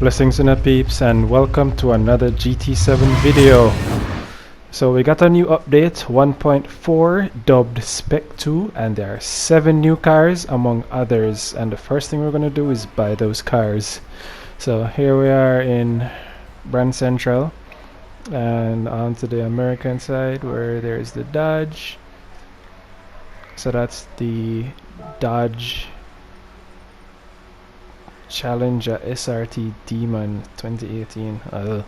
Blessings in the peeps and welcome to another GT7 video. So we got a new update 1.4 dubbed Spec 2 and there are 7 new cars among others, and the first thing we're going to do is buy those cars. So here we are in Gran Central and onto the American side where there's the Dodge. So that's the Dodge Challenger SRT Demon 2018.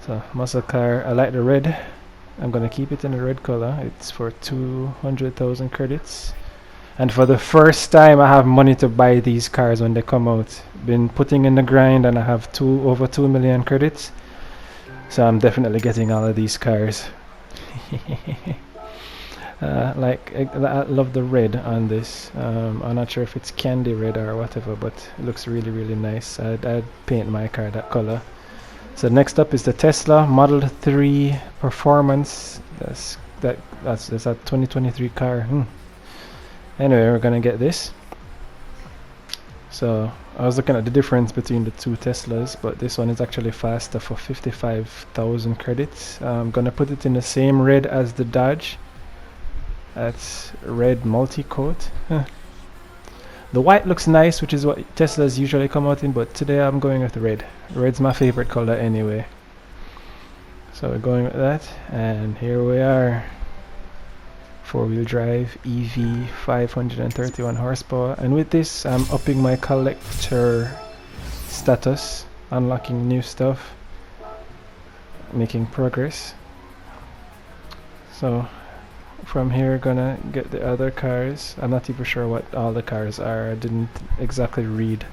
So muscle car. I like the red. I'm gonna keep it in the red color. It's for 200,000 credits, and for the first time I have money to buy these cars when they come out. Been putting in the grind and I have over 2 million credits, so I'm definitely getting all of these cars. I love the red on this. I'm not sure if it's candy red or whatever, but it looks really nice. I'd paint my car that color. So next up is the Tesla Model 3 Performance. That's a 2023 car. Anyway, we're gonna get this. So I was looking at the difference between the two Teslas, but this one is actually faster for 55,000 credits. I'm gonna put it in the same red as the Dodge. That's red multi-coat. The white looks nice, which is what Teslas usually come out in, but today I'm going with red. Red's my favorite color anyway. So we're going with that, and here we are. 4-wheel drive EV, 531 horsepower, and with this I'm upping my collector status, unlocking new stuff, making progress. So from here gonna get the other cars. I'm not even sure what all the cars are. I didn't exactly read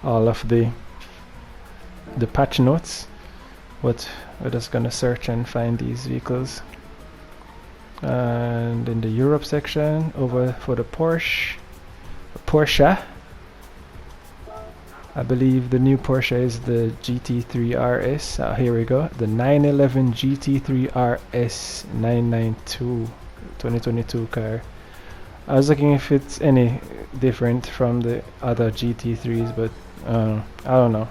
all of the patch notes, but we're just gonna search and find these vehicles. And in the Europe section, over for the Porsche, I believe the new Porsche is the GT3 RS. Here we go, the 911 GT3 RS 992 2022 car. I was looking if it's any different from the other GT3s, but I don't know.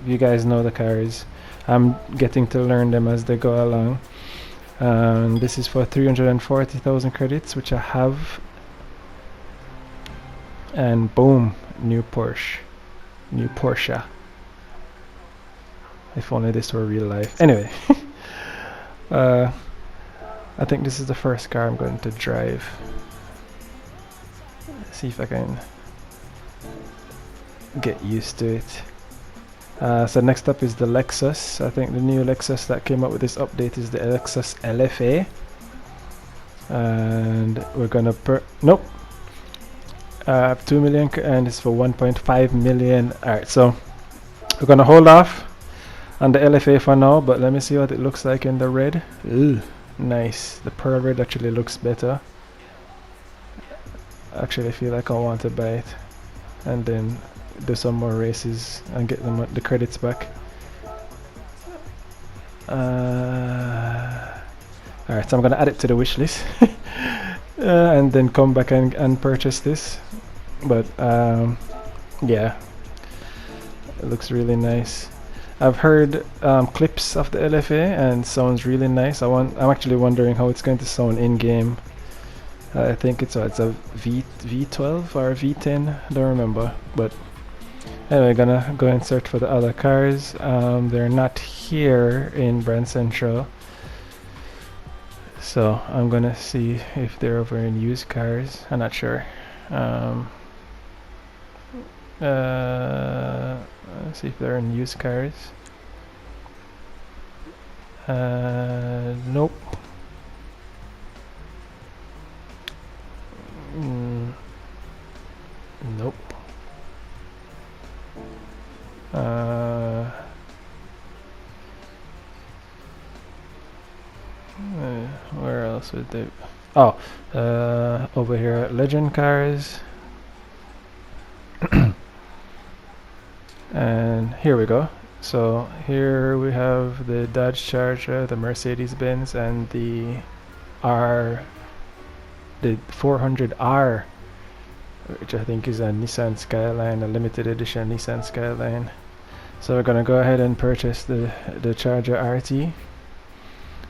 You guys know the cars. I'm getting to learn them as they go along. This is for 340,000 credits, which I have. And boom, new Porsche. If only this were real life. Anyway. I think this is the first car I'm going to drive. Let's see if I can get used to it. So next up is the Lexus. I think the new Lexus that came up with this update is the Lexus LFA. And we're gonna 2 million, and it's for 1.5 million. Alright, so we're gonna hold off on the LFA for now, but let me see what it looks like in the red. Ooh. Nice. The pearl red actually looks better. Actually, I feel like I want to buy it and then do some more races and get the credits back. Alright, so I'm gonna add it to the wish list and then come back and purchase this. But yeah, it looks really nice. I've heard clips of the LFA and it sounds really nice. I'm actually wondering how it's going to sound in game. I think it's a V12 or a V10. I don't remember. But anyway, gonna go and search for the other cars. They're not here in Gran Central, so I'm gonna see if they're over in used cars. I'm not sure. Let's see if they're in used cars. Nope. Nope. Where else would they? Oh, over here at Legend Cars. And here we go. So here we have the Dodge Charger, the Mercedes-Benz, and the 400R, which I think is a Nissan Skyline, a limited edition Nissan Skyline. So we're gonna go ahead and purchase the Charger RT.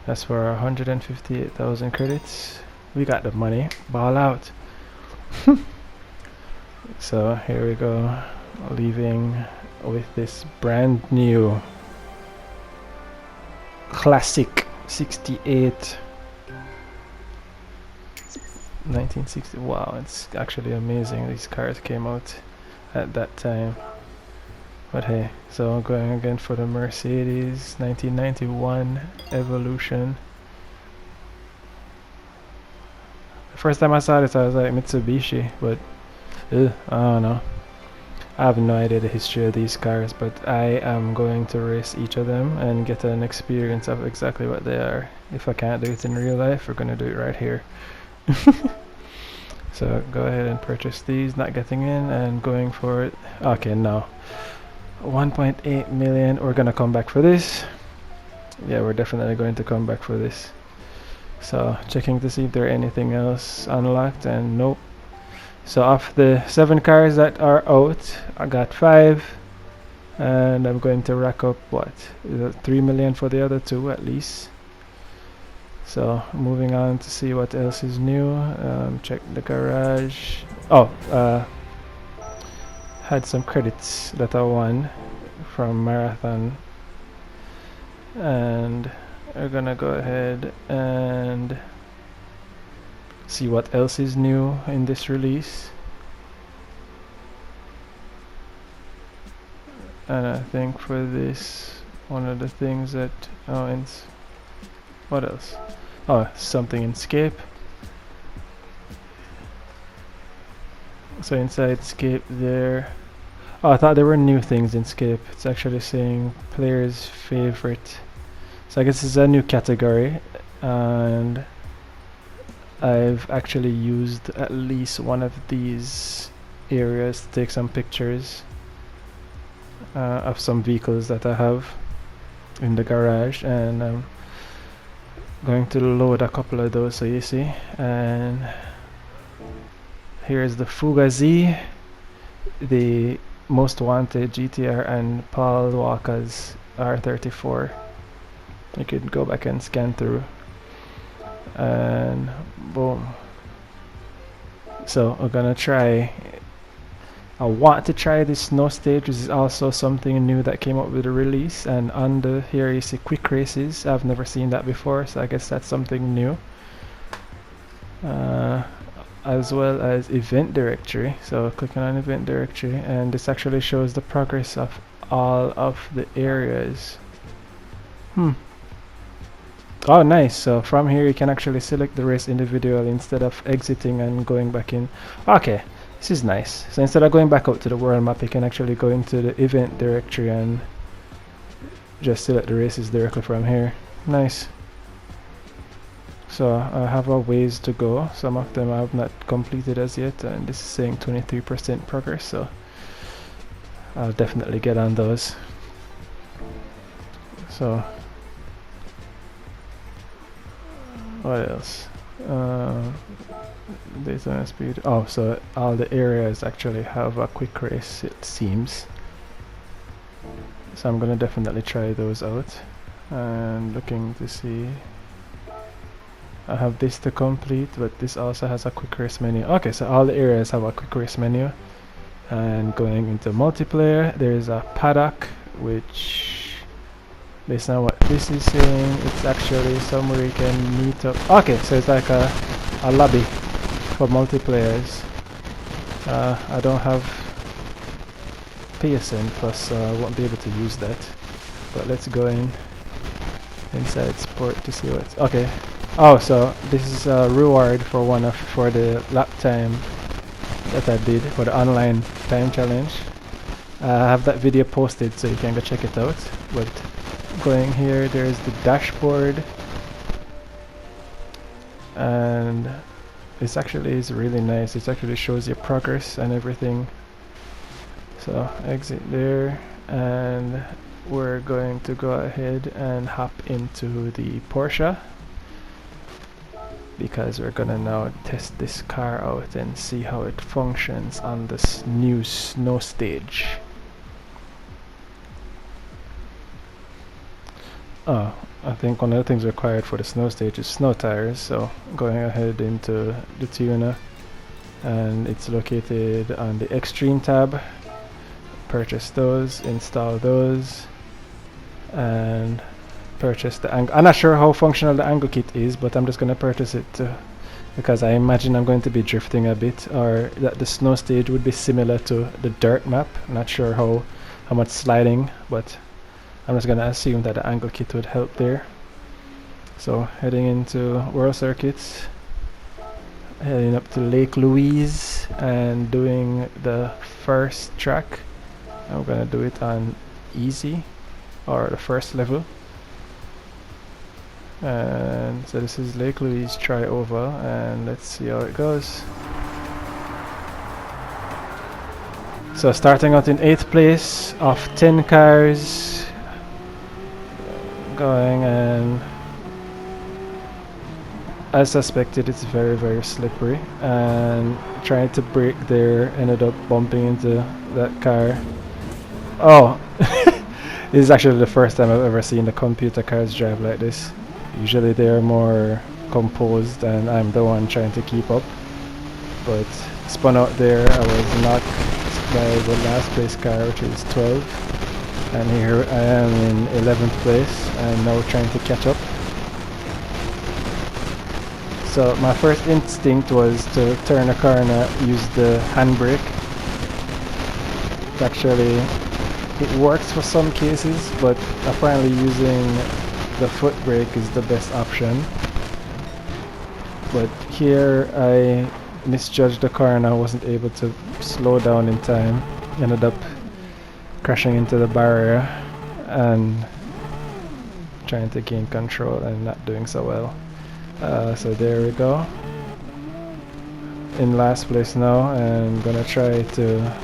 That's for 158,000 credits. We got the money. Ball out. So here we go, leaving with this brand new classic 68 1960. Wow, it's actually amazing these cars came out at that time. But hey, so I'm going again for the Mercedes 1991 Evolution. The first time I saw this I was like Mitsubishi, but I don't know. I have no idea the history of these cars, but I am going to race each of them and get an experience of exactly what they are. If I can't do it in real life, we're gonna do it right here. So go ahead and purchase these, not getting in and going for it. Okay, no. 1.8 million. We're gonna come back for this. Yeah, we're definitely going to come back for this. So checking to see if there are anything else unlocked, and nope. So of the 7 cars that are out, I got 5, and I'm going to rack up what, 3 million for the other 2 at least. So moving on to see what else is new. Check the garage. Had some credits that I won from Marathon, and we're gonna go ahead and see what else is new in this release. And I think for this, one of the things that what else? Oh, something in Scape. So inside Scape there. Oh, I thought there were new things in Scape. It's actually saying player's favorite. So I guess it's a new category, and I've actually used at least one of these areas to take some pictures of some vehicles that I have in the garage, and I'm going to load a couple of those so you see. And here's the Fugazi, the most wanted GTR, and Paul Walker's R34. You could go back and scan through, and boom. So we're gonna try. I want to try this snow stage, which is also something new that came up with the release. And under here you see quick races. I've never seen that before, so I guess that's something new. As well as event directory. So clicking on event directory, and this actually shows the progress of all of the areas. Oh, nice. So from here you can actually select the race individually instead of exiting and going back in. Okay, this is nice. So instead of going back out to the world map, you can actually go into the event directory and just select the races directly from here. Nice. So I have a ways to go. Some of them I have not completed as yet, and this is saying 23% progress, so I'll definitely get on those. So what else? Data and speed. Oh, so all the areas actually have a quick race, it seems. So I'm gonna definitely try those out. And looking to see, I have this to complete, but this also has a quick race menu. Okay, so all the areas have a quick race menu. And going into multiplayer, there is a paddock, which, based on what this is saying, it's actually somewhere you can meet up. Okay, so it's like a lobby for multiplayers. I don't have PSN Plus, so I won't be able to use that. But let's go inside sport to see what's okay. Oh, so this is a reward for for the lap time that I did for the online time challenge. I have that video posted, so you can go check it out. But going here, there's the dashboard, and this actually is really nice. It actually shows your progress and everything. So exit there, and we're going to go ahead and hop into the Porsche, because we're gonna now test this car out and see how it functions on this new snow stage. Oh, I think one of the things required for the snow stage is snow tires, so going ahead into the tuner, and it's located on the extreme tab. Purchase those, install those, and purchase the angle. I'm not sure how functional the angle kit is, but I'm just going to purchase it because I imagine I'm going to be drifting a bit, or that the snow stage would be similar to the dirt map. I'm not sure how much sliding, but I'm just going to assume that the angle kit would help there. So heading into World Circuits, heading up to Lake Louise and doing the first track. I'm going to do it on easy, or the first level. And so this is Lake Louise try over, and let's see how it goes. So starting out in 8th place off 10 cars, going, and as suspected it's very slippery, and trying to brake there, ended up bumping into that car. Oh, this is actually the first time I've ever seen the computer cars drive like this. Usually they're more composed and I'm the one trying to keep up, but spun out there. I was knocked by the last place car, which is 12, and here I am in 11th place and now trying to catch up. So my first instinct was to turn a corner, use the handbrake. Actually, it works for some cases, but apparently using the foot brake is the best option. But here I misjudged the car and I wasn't able to slow down in time. Ended up crashing into the barrier and trying to gain control and not doing so well. So there we go. In last place now, and gonna try to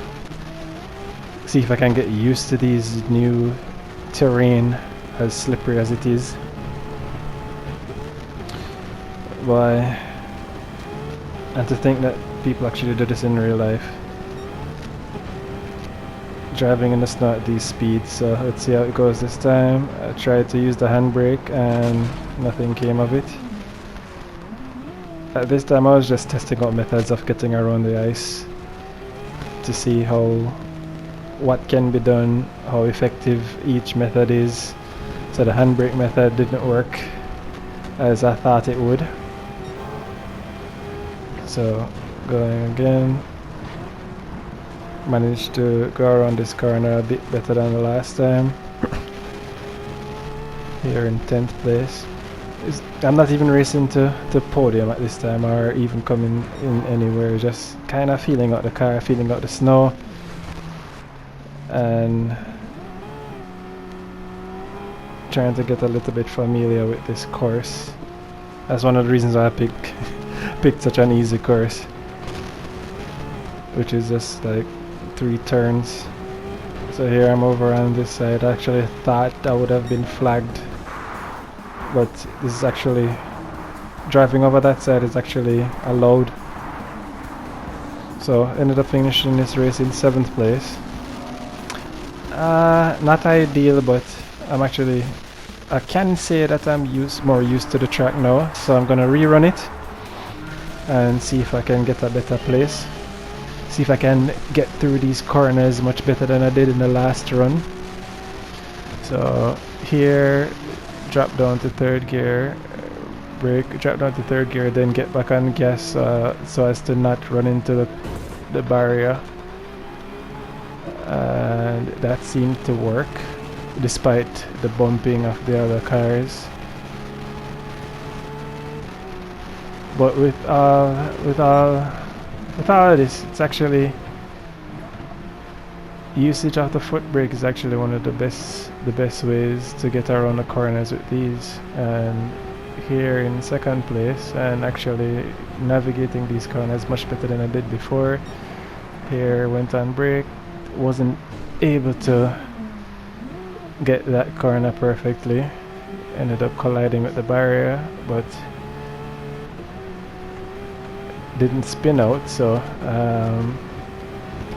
see if I can get used to these new terrain, as slippery as it is. Boy, and to think that people actually do this in real life, driving in the snow at these speeds. So let's see how it goes this time. I tried to use the handbrake and nothing came of it. At this time I was just testing out methods of getting around the ice to see what can be done, how effective each method is. So the handbrake method didn't work as I thought it would. So going again, managed to go around this corner a bit better than the last time. Here in 10th place. I'm not even racing to podium at this time, or even coming in anywhere, just kind of feeling out the car, feeling out the snow, and trying to get a little bit familiar with this course. That's one of the reasons why I picked such an easy course, which is just like 3 turns. So here I'm over on this side. I actually thought I would have been flagged, but this is actually, driving over that side is actually allowed. So ended up finishing this race in 7th place. Not ideal, but I can say that I'm more used to the track now, so I'm gonna rerun it and see if I can get a better place. See if I can get through these corners much better than I did in the last run. So here, drop down to 3rd gear, brake, drop down to 3rd gear, then get back on gas so as to not run into the barrier. And that seemed to work despite the bumping of the other cars. But with all of this, it's actually, usage of the foot brake is actually one of the best ways to get around the corners with these. And here in 2nd place, and actually navigating these corners much better than I did before. Here went on brake, wasn't able to get that corner perfectly, ended up colliding with the barrier, but didn't spin out. So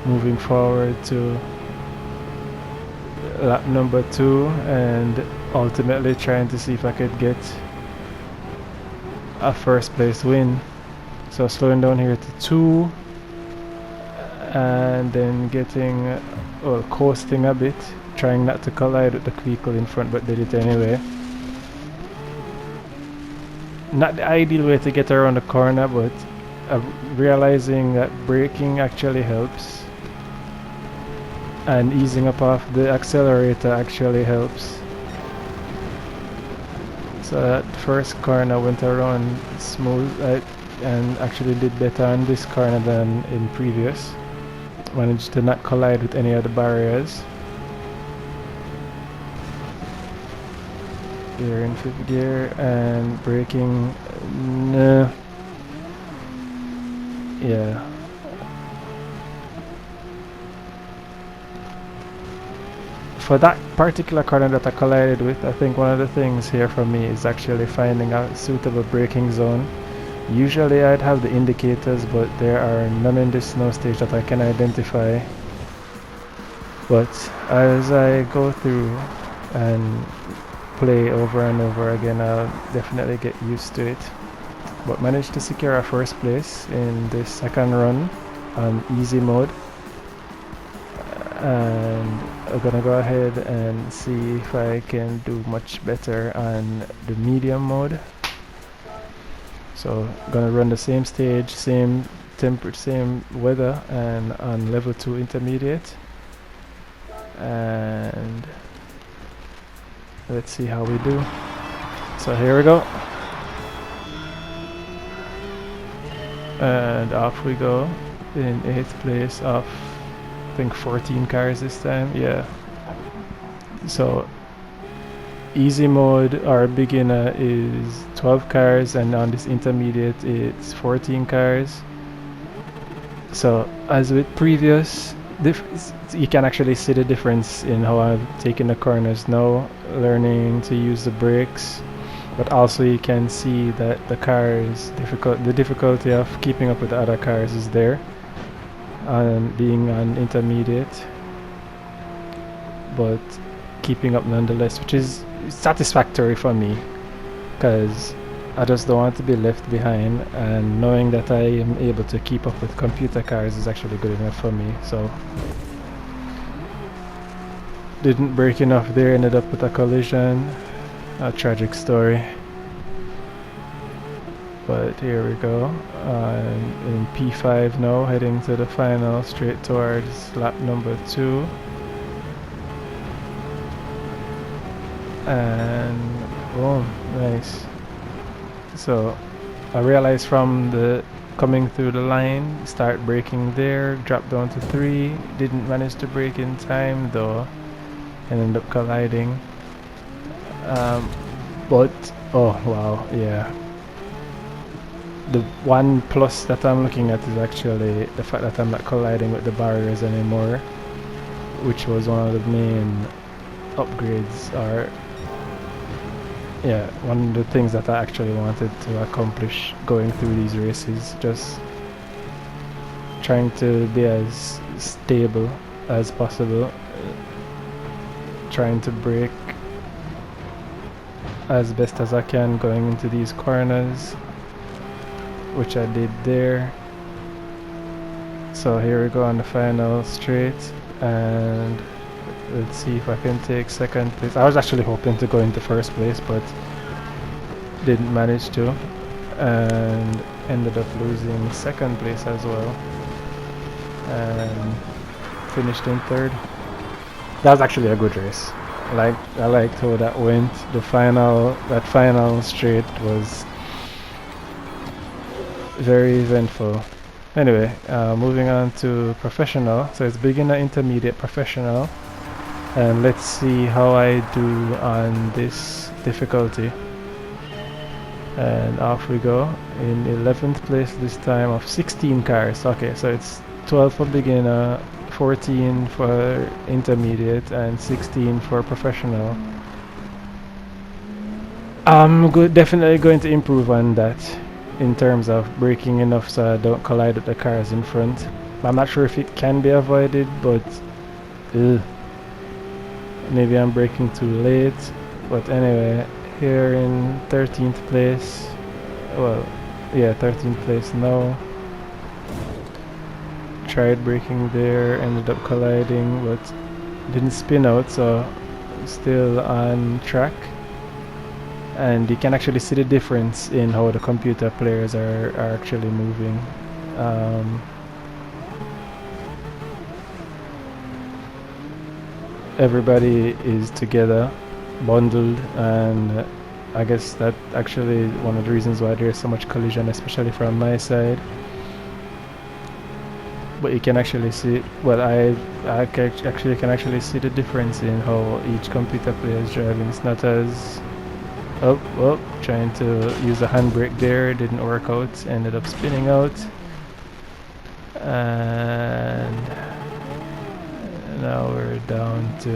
moving forward to lap number 2 and ultimately trying to see if I could get a first place win. So slowing down here to 2 and then getting, well, coasting a bit, trying not to collide with the vehicle in front, but did it anyway. Not the ideal way to get around the corner, but realizing that braking actually helps and easing up off the accelerator actually helps. So that first corner went around smooth and actually did better on this corner than in previous. Managed to not collide with any of the barriers. Gear in 5th gear and braking. Nah. Yeah. For that particular corner that I collided with, I think one of the things here for me is actually finding a suitable braking zone. Usually I'd have the indicators, but there are none in this snow stage that I can identify. But as I go through and play over and over again, I'll definitely get used to it. But managed to secure a first place in this second run on easy mode. And I'm gonna go ahead and see if I can do much better on the medium mode. So gonna run the same stage, same temperature, same weather, and on level 2 intermediate. And let's see how we do. So here we go. And off we go in 8th place off, I think 14 cars this time, yeah. So easy mode or beginner is 12 cars, and on this intermediate it's 14 cars. So as with previous, you can actually see the difference in how I'm taking the corners now, learning to use the brakes, but also you can see that the car is difficult. The difficulty of keeping up with the other cars is there, being on intermediate, but keeping up nonetheless, which is satisfactory for me, because I just don't want to be left behind, and knowing that I am able to keep up with computer cars is actually good enough for me. So didn't brake enough there, ended up with a collision. A tragic story, but here we go. In P5 now, heading to the final, straight towards lap number 2. And boom, nice. So I realized from the coming through the line, start braking there, drop down to 3, didn't manage to brake in time though, and ended up colliding. But oh wow, yeah, the one plus that I'm looking at is actually the fact that I'm not colliding with the barriers anymore, which was one of the main upgrades, or yeah, one of the things that I actually wanted to accomplish going through these races. Just trying to be as stable as possible, trying to brake as best as I can going into these corners, which I did there. So here we go on the final straight, and let's see if I can take second place. I was actually hoping to go into first place, but didn't manage to, and ended up losing second place as well, and finished in 3rd. That was actually a good race. I liked how that went. That final straight was very eventful. Anyway, moving on to professional. So it's beginner, intermediate, professional, and let's see how I do on this difficulty. And off we go in 11th place this time of 16 cars. Okay, so it's 12 for beginner, 14 for intermediate, and 16 for professional. I'm definitely going to improve on that in terms of braking enough so I don't collide with the cars in front. I'm not sure if it can be avoided, but maybe I'm braking too late, but anyway, here in 13th place, well, yeah, 13th place now. Tried braking there, ended up colliding, but didn't spin out, so still on track. And you can actually see the difference in how the computer players are actually moving. Everybody is together, bundled, and I guess that actually one of the reasons why there's so much collision, especially from my side. But you can actually see, well, I can actually see the difference in how each computer player is driving. It's not as, oh, well, trying to use a handbrake there, didn't work out, ended up spinning out. And now we're down to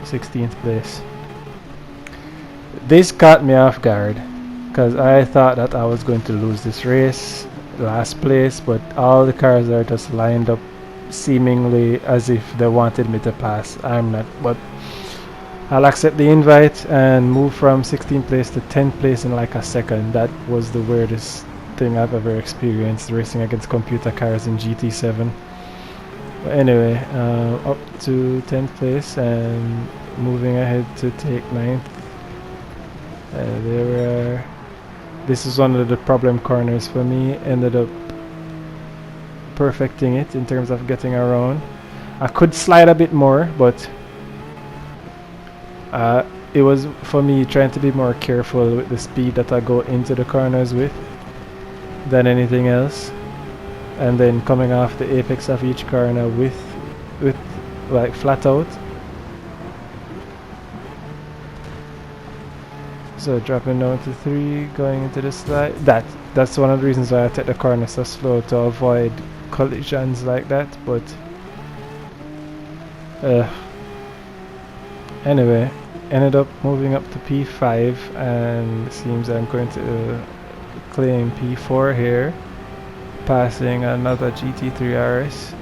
16th place. This caught me off guard, because I thought that I was going to lose this race, last place, but all the cars are just lined up seemingly as if they wanted me to pass. I'm not, but I'll accept the invite and move from 16th place to 10th place in like a second. That was the weirdest thing I've ever experienced, racing against computer cars in GT7. But anyway, up to 10th place and moving ahead to take 9th. There we are. This is one of the problem corners for me. Ended up perfecting it in terms of getting around. I could slide a bit more, but it was for me trying to be more careful with the speed that I go into the corners with than anything else, and then coming off the apex of each corner with like flat out. So dropping down to 3, going into the slide. That's one of the reasons why I take the corner so slow, to avoid collisions like that. But anyway, ended up moving up to P5, and it seems I'm going to claim P4 here, passing another GT3 RS.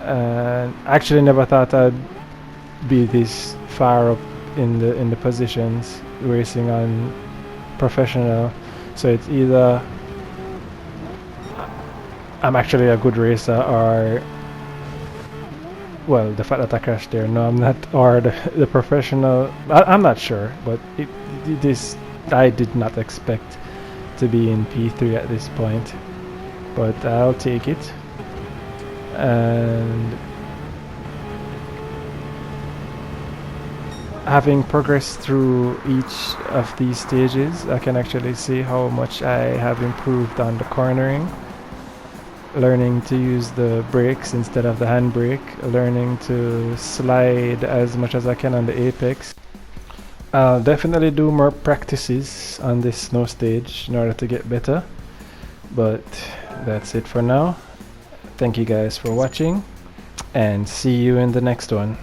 And actually never thought I'd be this far up in the positions racing on professional. So it's either I'm actually a good racer, or, well, the fact that I crashed there, no I'm not, or the professional, I'm not sure, but this I did not expect to be in P3 at this point, but I'll take it. And having progressed through each of these stages, I can actually see how much I have improved on the cornering, learning to use the brakes instead of the handbrake, learning to slide as much as I can on the apex. I'll definitely do more practices on this snow stage in order to get better, but that's it for now. Thank you guys for watching, and see you in the next one.